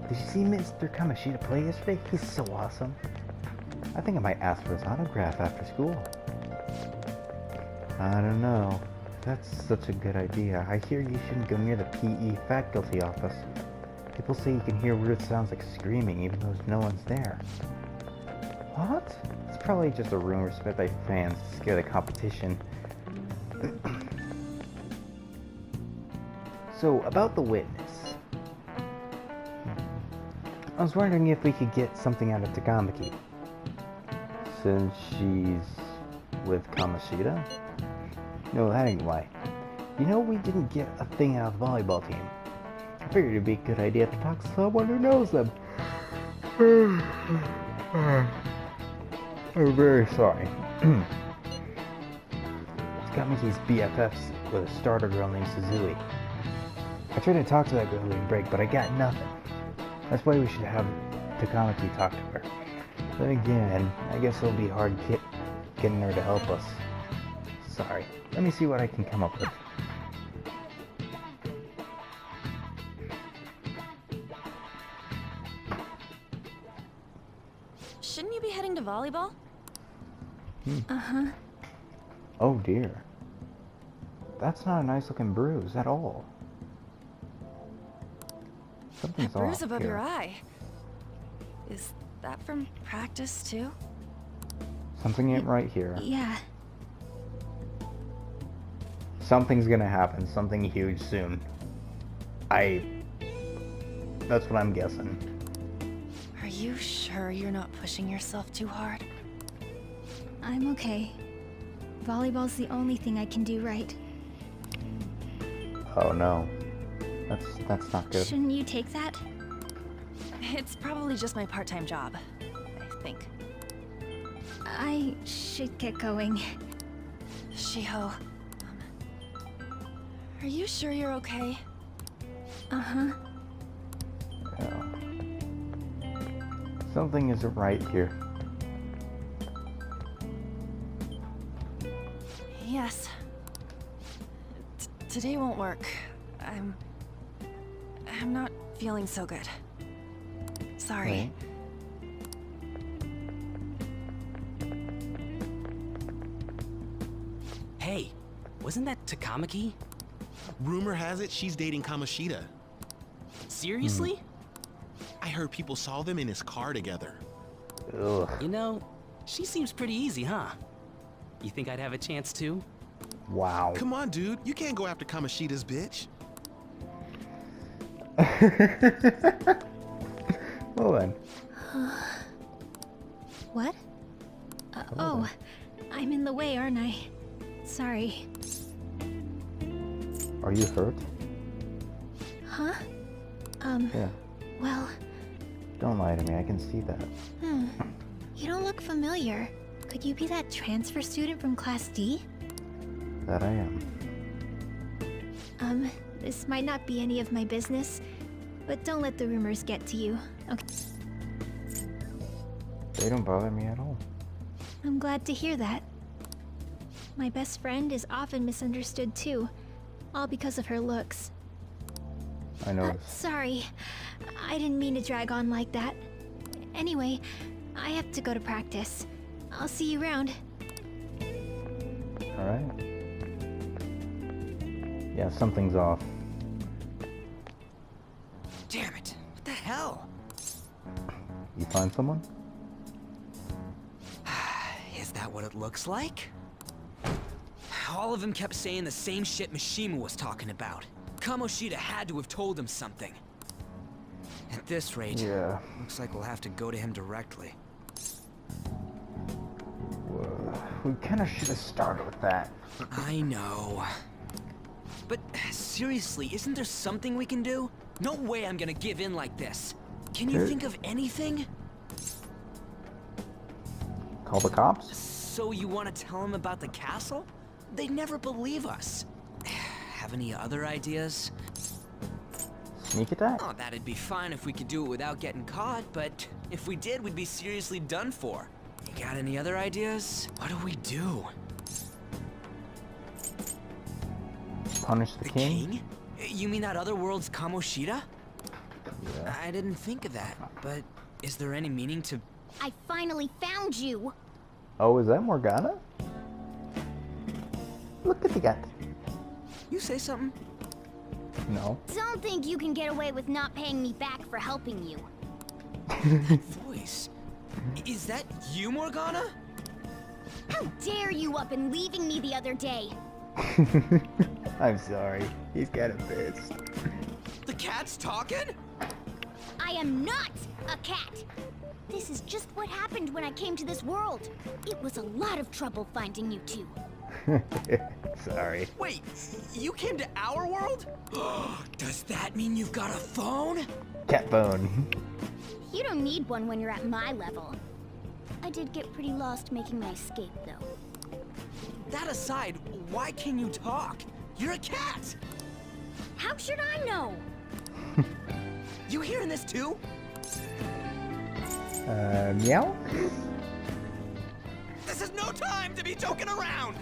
Did you see Mr. Kamashita play yesterday? He's so awesome. I think I might ask for his autograph after school. I don't know. That's such a good idea. I hear you shouldn't go near the PE faculty office. People say you can hear weird sounds like screaming even though no one's there. What? It's probably just a rumor spread by fans to scare the competition. So, about the witness. I was wondering if we could get something out of Takamaki. Since she's with Kamashita? No, that ain't why. You know, we didn't get a thing out of the volleyball team. I figured it'd be a good idea to talk to someone who knows them. I'm very sorry. Takamiki's BFFs with a starter girl named Suzui. I tried to talk to that girl during break, but I got nothing. That's why we should have Takamaki talk to her. Then again, I guess it'll be hard getting her to help us. Sorry. Let me see what I can come up with. Shouldn't you be heading to volleyball? Uh-huh. Oh dear. That's not a nice looking bruise at all. Something's That bruise off above here. your eye. Is that from practice too? Something ain't right here. Yeah. Something's gonna happen. Something huge soon. That's what I'm guessing. Are you sure you're not pushing yourself too hard? I'm okay. Volleyball's the only thing I can do right. Oh no. That's not good. Shouldn't you take that? It's probably just my part-time job, I think. I should get going. Shiho, are you sure you're okay? Uh-huh. Yeah. Something isn't right here. Yes. Today won't work. I'm not feeling so good. Sorry. Right. Hey, wasn't that Takamaki? Rumor has it she's dating Kamoshida. Seriously? I heard people saw them in his car together. Ugh. You know, she seems pretty easy, huh? You think I'd have a chance too? Wow. Come on, dude. You can't go after Kamoshida's bitch. Well then. What? Oh, I'm in the way, aren't I? Sorry. Are you hurt? Huh? Yeah. Well, Don't lie to me. I can see that. you don't look familiar. Could you be that transfer student from Class D? That I am. This might not be any of my business, but don't let the rumors get to you, okay? They don't bother me at all. I'm glad to hear that. My best friend is often misunderstood too, all because of her looks. I noticed. Sorry, I didn't mean to drag on like that. Anyway, I have to go to practice. I'll see you around. Alright. Yeah, something's off. Damn it! What the hell? You find someone? Is that what it looks like? All of them kept saying the same shit Mishima was talking about. Kamoshida had to have told him something. At this rate, Yeah. looks like we'll have to go to him directly. We kinda should have started with that. I know. But seriously, isn't there something we can do? No way I'm gonna give in like this. Can you Okay. think of anything? Call the cops? So you want to tell him about the castle? They'd never believe us. Have any other ideas? Sneak attack? Oh, that'd be fine if we could do it without getting caught, but if we did, we'd be seriously done for. You got any other ideas? What do we do? Punish the king? You mean that other world's Kamoshida? Yeah. I didn't think of that, but is there any meaning to... I finally found you! Oh, is that Morgana? Look at the cat. You say something? No. Don't think you can get away with not paying me back for helping you. That voice. Is that you, Morgana? How dare you up and leaving me the other day? I'm sorry. He's kind of pissed. The cat's talking? I am not a cat! This is just what happened when I came to this world. It was a lot of trouble finding you two. Sorry. Wait, you came to our world? Does that mean you've got a phone? Cat phone. You don't need one when you're at my level. I did get pretty lost making my escape, though. That aside, why can you talk? You're a cat! How should I know? You hearing this too? Meow? This is no time to be joking around!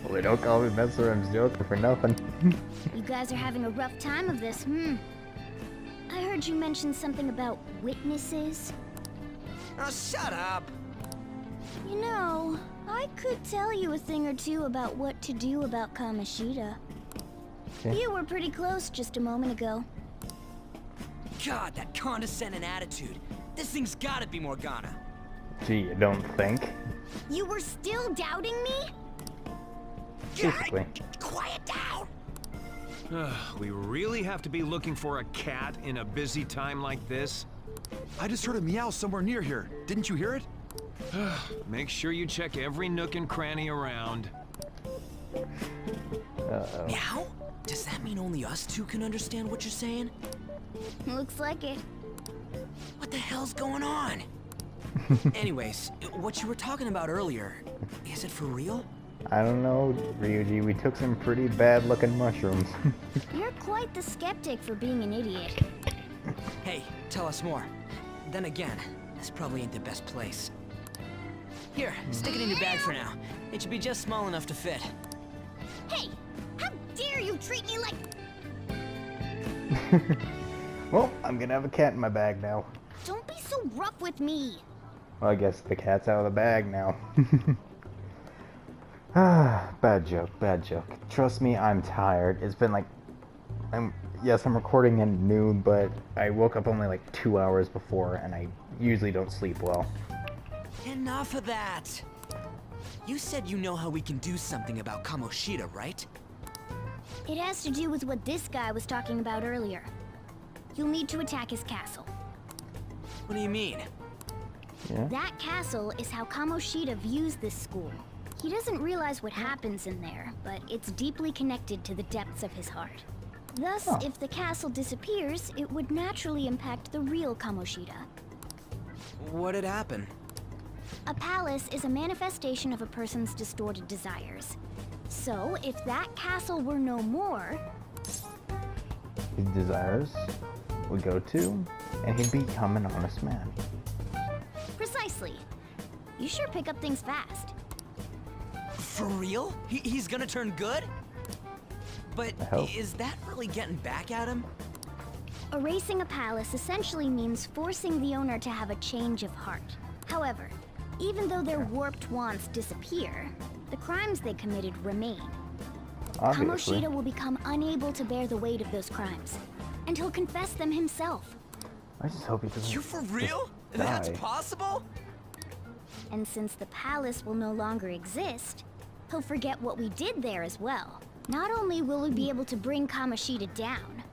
Well, they don't call me Messer, I'm joking for nothing. You guys are having a rough time of this, I heard you mention something about witnesses. Oh, shut up! You know, I could tell you a thing or two about what to do about Kamoshida. Okay. You were pretty close just a moment ago. God, that condescending attitude. This thing's gotta be Morgana. Gee, you don't think? You were still doubting me? Basically. Quiet down! We really have to be looking for a cat in a busy time like this? I just heard a meow somewhere near here. Didn't you hear it? Make sure you check every nook and cranny around. Uh-oh. Meow? Does that mean only us two can understand what you're saying? Looks like it. What the hell's going on? Anyways, what you were talking about earlier, is it for real? I don't know, Ryuji. We took some pretty bad-looking mushrooms. You're quite the skeptic for being an idiot. Hey, tell us more. Then again, this probably ain't the best place. Here, stick it in your bag for now. It should be just small enough to fit. Hey! How dare you treat me like... Well, I'm gonna have a cat in my bag now. Don't be so rough with me! Well, I guess the cat's out of the bag now. Ah, bad joke, bad joke. Trust me, I'm tired. It's been like... Yes, I'm recording at noon, but I woke up only like 2 hours before, and I usually don't sleep well. Enough of that! You said you know how we can do something about Kamoshida, right? It has to do with what this guy was talking about earlier. You'll need to attack his castle. What do you mean? Yeah? That castle is how Kamoshida views this school. He doesn't realize what happens in there, but it's deeply connected to the depths of his heart. Thus, Oh. if the castle disappears, it would naturally impact the real Kamoshida. What'd happen? A palace is a manifestation of a person's distorted desires. So, if that castle were no more, His desires would go to, and he'd become an honest man. precisely. You sure pick up things fast. For real? He's gonna turn good? But I hope. is that really getting back at him? Erasing a palace essentially means forcing the owner to have a change of heart. However, even though their warped wants disappear, the crimes they committed remain. Obviously. Kamoshida will become unable to bear the weight of those crimes, and he'll confess them himself. I just hope he doesn't. You for real? die. That's possible? And since the palace will no longer exist, he'll forget what we did there as well. Not only will we be able to bring Kamoshida down,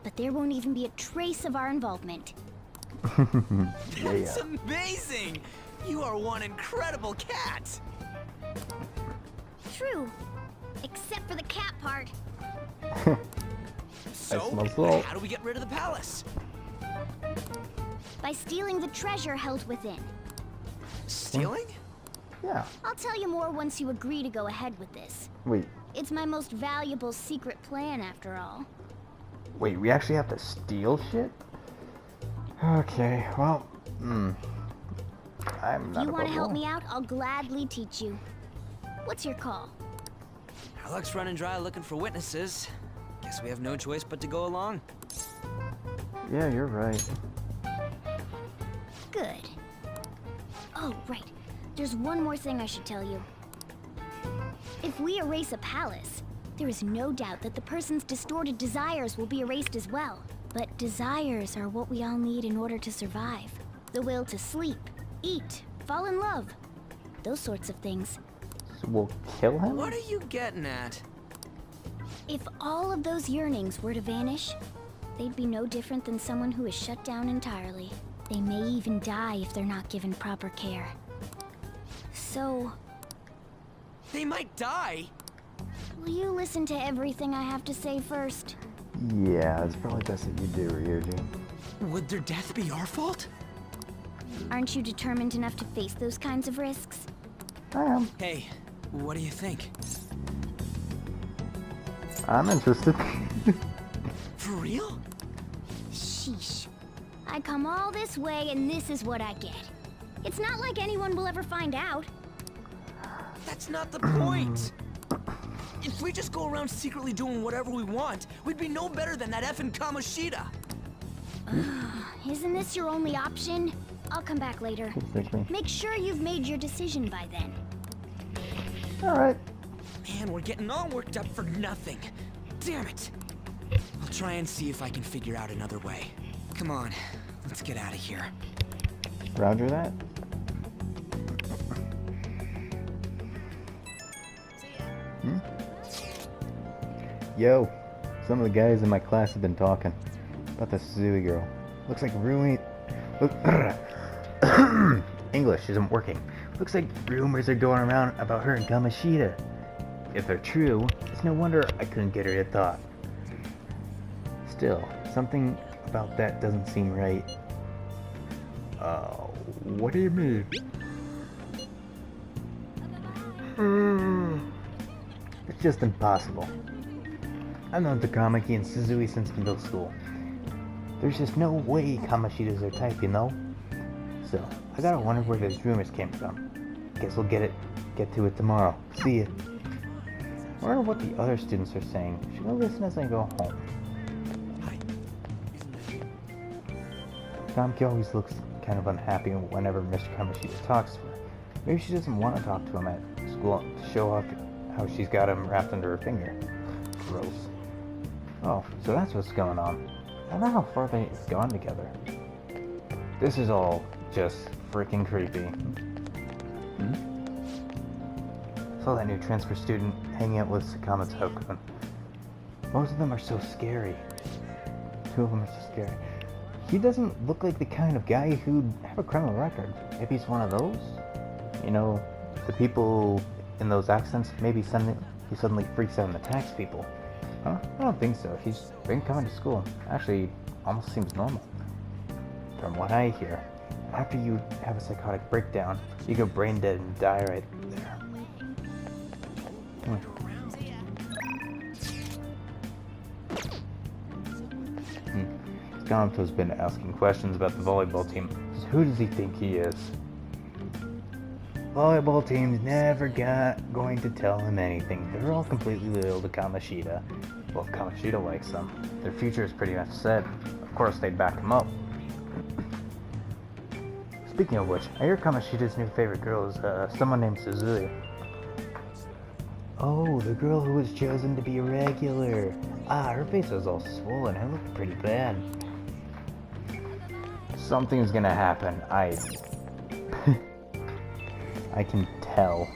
but there won't even be a trace of our involvement. That's amazing! You are one incredible cat! True. Except for the cat part. So, smell salt. how do we get rid of the palace? By stealing the treasure held within. Stealing? Yeah. I'll tell you more once you agree to go ahead with this. Wait, It's my most valuable secret plan, after all. wait, we actually have to steal shit? Okay, well, I'm If not you want to help above me out, I'll gladly teach you. What's your call? Our luck's running dry looking for witnesses. Guess we have no choice but to go along. Yeah, you're right. Good. Oh, right. There's one more thing I should tell you. If we erase a palace, there is no doubt that the person's distorted desires will be erased as well. But desires are what we all need in order to survive. The will to sleep, eat, fall in love. Those sorts of things. So we'll kill him? What are you getting at? If all of those yearnings were to vanish, they'd be no different than someone who is shut down entirely. They may even die if they're not given proper care. So, They might die. will you listen to everything I have to say first? Yeah, it's probably best that you do, Ryuji. Would their death be our fault? Aren't you determined enough to face those kinds of risks? I am. Hey, what do you think? I'm interested. For real? Sheesh. I come all this way and this is what I get. It's not like anyone will ever find out. That's not the point. If we just go around secretly doing whatever we want, we'd be no better than that effing Kamoshida. Isn't this your only option? I'll come back later. Make sure you've made your decision by then. Alright. Man, we're getting all worked up for nothing. Damn it. I'll try and see if I can figure out another way. Come on, let's get out of here. Roger that. Yo, some of the guys in my class have been talking about the Suzui girl. Looks like English isn't working. Looks like rumors are going around about her and Kamoshida. If they're true, it's no wonder I couldn't get her to thought. Still, something about that doesn't seem right. What do you mean? It's just impossible. I've known Takamaki and Suzui since middle school. There's just no way Kamoshida's their type, you know? So, I gotta wonder where those rumors came from. Guess we'll get to it tomorrow. See ya. Wonder what the other students are saying. Should I listen as I go home? Namki always looks kind of unhappy whenever Mr. Kamoshida talks to her. Maybe she doesn't want to talk to him at school to show off how she's got him wrapped under her finger. Gross. Oh, so that's what's going on. I wonder how far they've gone together. This is all just freaking creepy. Saw that new transfer student hanging out with Sakama Tokun. Most of them are so scary. Two of them are so scary. He doesn't look like the kind of guy who'd have a criminal record. Maybe he's one of those? You know, the people in those accents, maybe he suddenly freaks out and attacks people. Huh? I don't think so. He's been coming to school. Actually, almost seems normal. From what I hear, after you have a psychotic breakdown, you go brain dead and die right there. Ganto's been asking questions about the volleyball team. Who does he think he is? Volleyball team's never going to tell him anything. They're all completely loyal to Kamoshida. Well, if Kamoshida likes them, their future is pretty much set. Of course, they'd back him up. Speaking of which, I hear Kamoshida's new favorite girl is someone named Suzui. Oh, the girl who was chosen to be a regular. Ah, her face was all swollen. It looked pretty bad. Something's gonna happen. I can tell.